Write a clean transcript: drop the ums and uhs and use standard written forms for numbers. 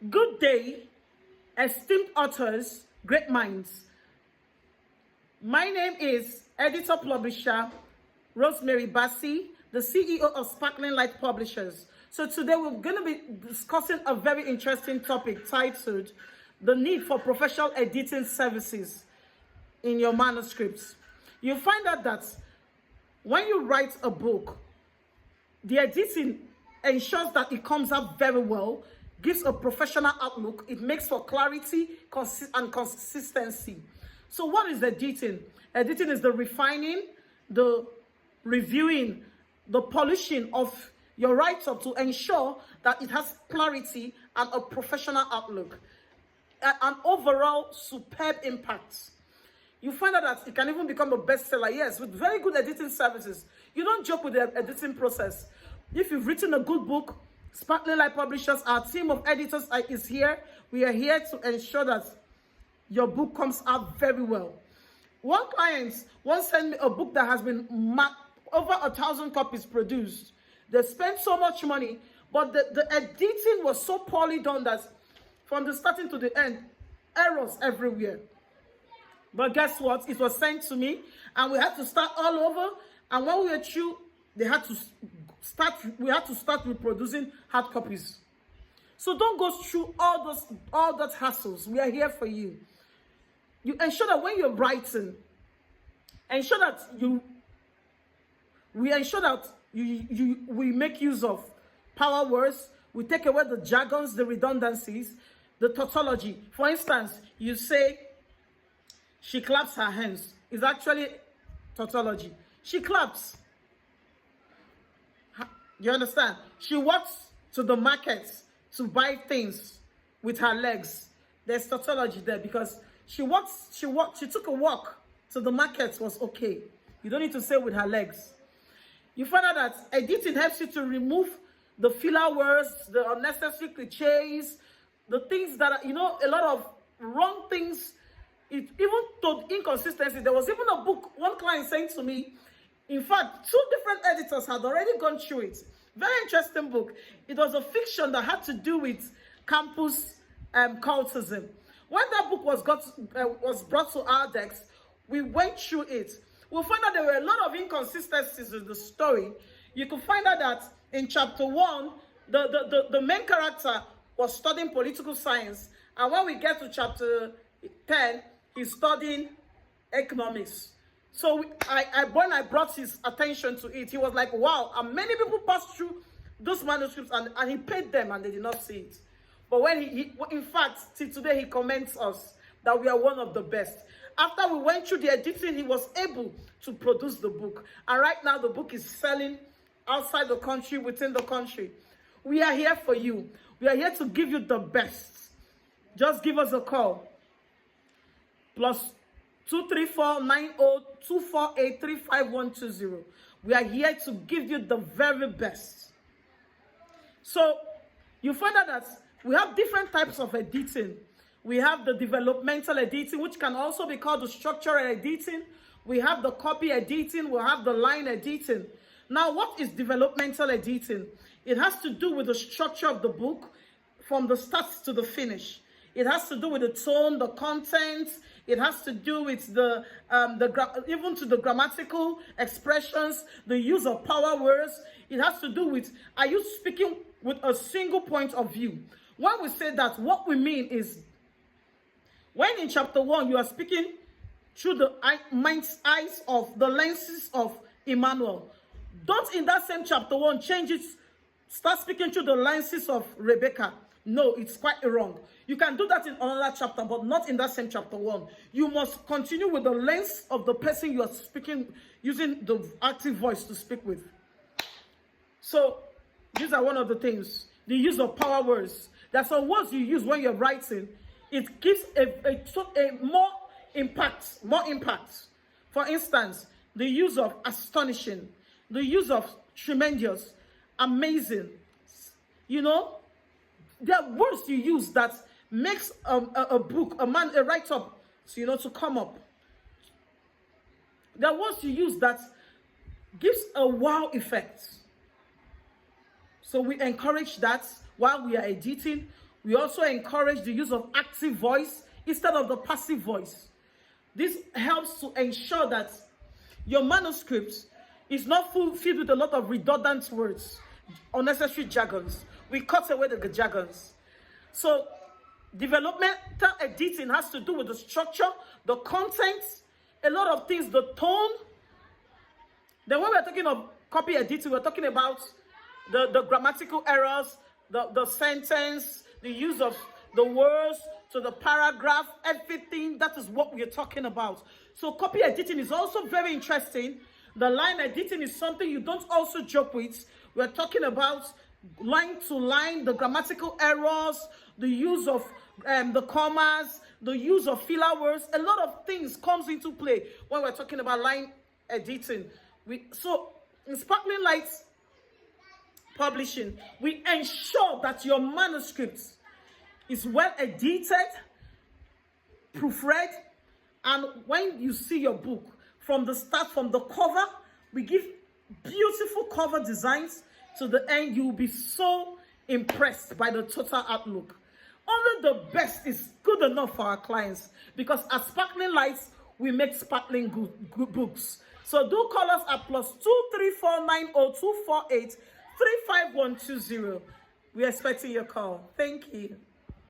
Good day, esteemed authors, great minds. My name is editor publisher Rosemary Bassi, the CEO of Sparkling Light Publishers. So today we're going to be discussing a very interesting topic titled the need for professional editing services in your manuscripts. You'll find out that when you write a book, the editing ensures that it comes out very well, gives a professional outlook, it makes for clarity and consistency. So what is editing? Editing is the refining, the reviewing, the polishing of your write-up to ensure that it has clarity and a professional outlook, an overall superb impact. You find out that it can even become a bestseller, yes, with very good editing services. You don't joke with the editing process. If you've written a good book, Sparkling Light Publishers, our team of editors is here. We are here to ensure that your book comes out very well. One client once sent me a book that has been over 1,000 copies produced. They spent so much money, but the editing was so poorly done that from the starting to the end, errors everywhere. But guess what? It was sent to me, and we had to start all over. And when we were through, we had to start reproducing hard copies. So don't go through all that hassles. We are here for you. You ensure that when you're writing, we make use of power words. We take away the jargons, the redundancies, the tautology. For instance, you say, she claps her hands. It's actually tautology. She claps. You understand? She walks to the market to buy things with her legs. There's tautology there because she took a walk to the market was okay. You don't need to say with her legs. You find out that editing helps you to remove the filler words, the unnecessary cliches, the things that are, a lot of wrong things. It even to inconsistency. There was even a book one client sent to me. In fact, 2 different editors had already gone through it. Very interesting book. It was a fiction that had to do with campus cultism. When that book was brought to our decks, we went through it. We'll find out there were a lot of inconsistencies in the story. You could find out that in chapter 1, the main character was studying political science. And when we get to chapter 10, he's studying economics. So when I brought his attention to it, he was like, wow, and many people passed through those manuscripts and he paid them and they did not see it. But when in fact, till today, he comments us that we are one of the best. After we went through the editing, he was able to produce the book. And right now, the book is selling outside the country, within the country. We are here for you. We are here to give you the best. Just give us a call. +234-90-248-35120. We are here to give you the very best. So you find out that we have different types of editing. We have the developmental editing, which can also be called the structural editing. We have the copy editing. We have the line editing. Now, what is developmental editing? It has to do with the structure of the book from the start to the finish. It has to do with the tone, the content. It has to do with even to the grammatical expressions, the use of power words. It has to do with, are you speaking with a single point of view? When we say that, what we mean is, when in chapter 1, you are speaking through the mind's eyes of the lenses of Emmanuel, don't in that same chapter 1 change it, start speaking through the lenses of Rebecca. No, it's quite wrong. You can do that in another chapter, but not in that same chapter 1. You must continue with the lens of the person you are speaking, using the active voice to speak with. So, these are one of the things. The use of power words. There are some words you use when you're writing. It gives a more impact. For instance, the use of astonishing, the use of tremendous, amazing. There are words you use that makes a book, a write-up, to come up. There are words you use that gives a wow effect. So we encourage that while we are editing. We also encourage the use of active voice instead of the passive voice. This helps to ensure that your manuscript is not filled with a lot of redundant words, unnecessary jargons. We cut away the jargons. So developmental editing has to do with the structure, the content, a lot of things, the tone. Then when we're talking of copy editing, we're talking about the grammatical errors, the sentence, the use of the words to the paragraph, everything. That is what we are talking about. So copy editing is also very interesting. The line editing is something you don't also joke with. We're talking about line to line, the grammatical errors, the use of the commas, the use of filler words. A lot of things comes into play when we're talking about line editing. So in Sparkling Lights Publishing, we ensure that your manuscript is well edited, proofread, and when you see your book from the start, from the cover, we give beautiful cover designs to the end. You will be so impressed by the total outlook. Only the best is good enough for our clients, because at Sparkling Lights, we make sparkling good books. So do call us at +2349024835120. We're expecting your call. Thank you.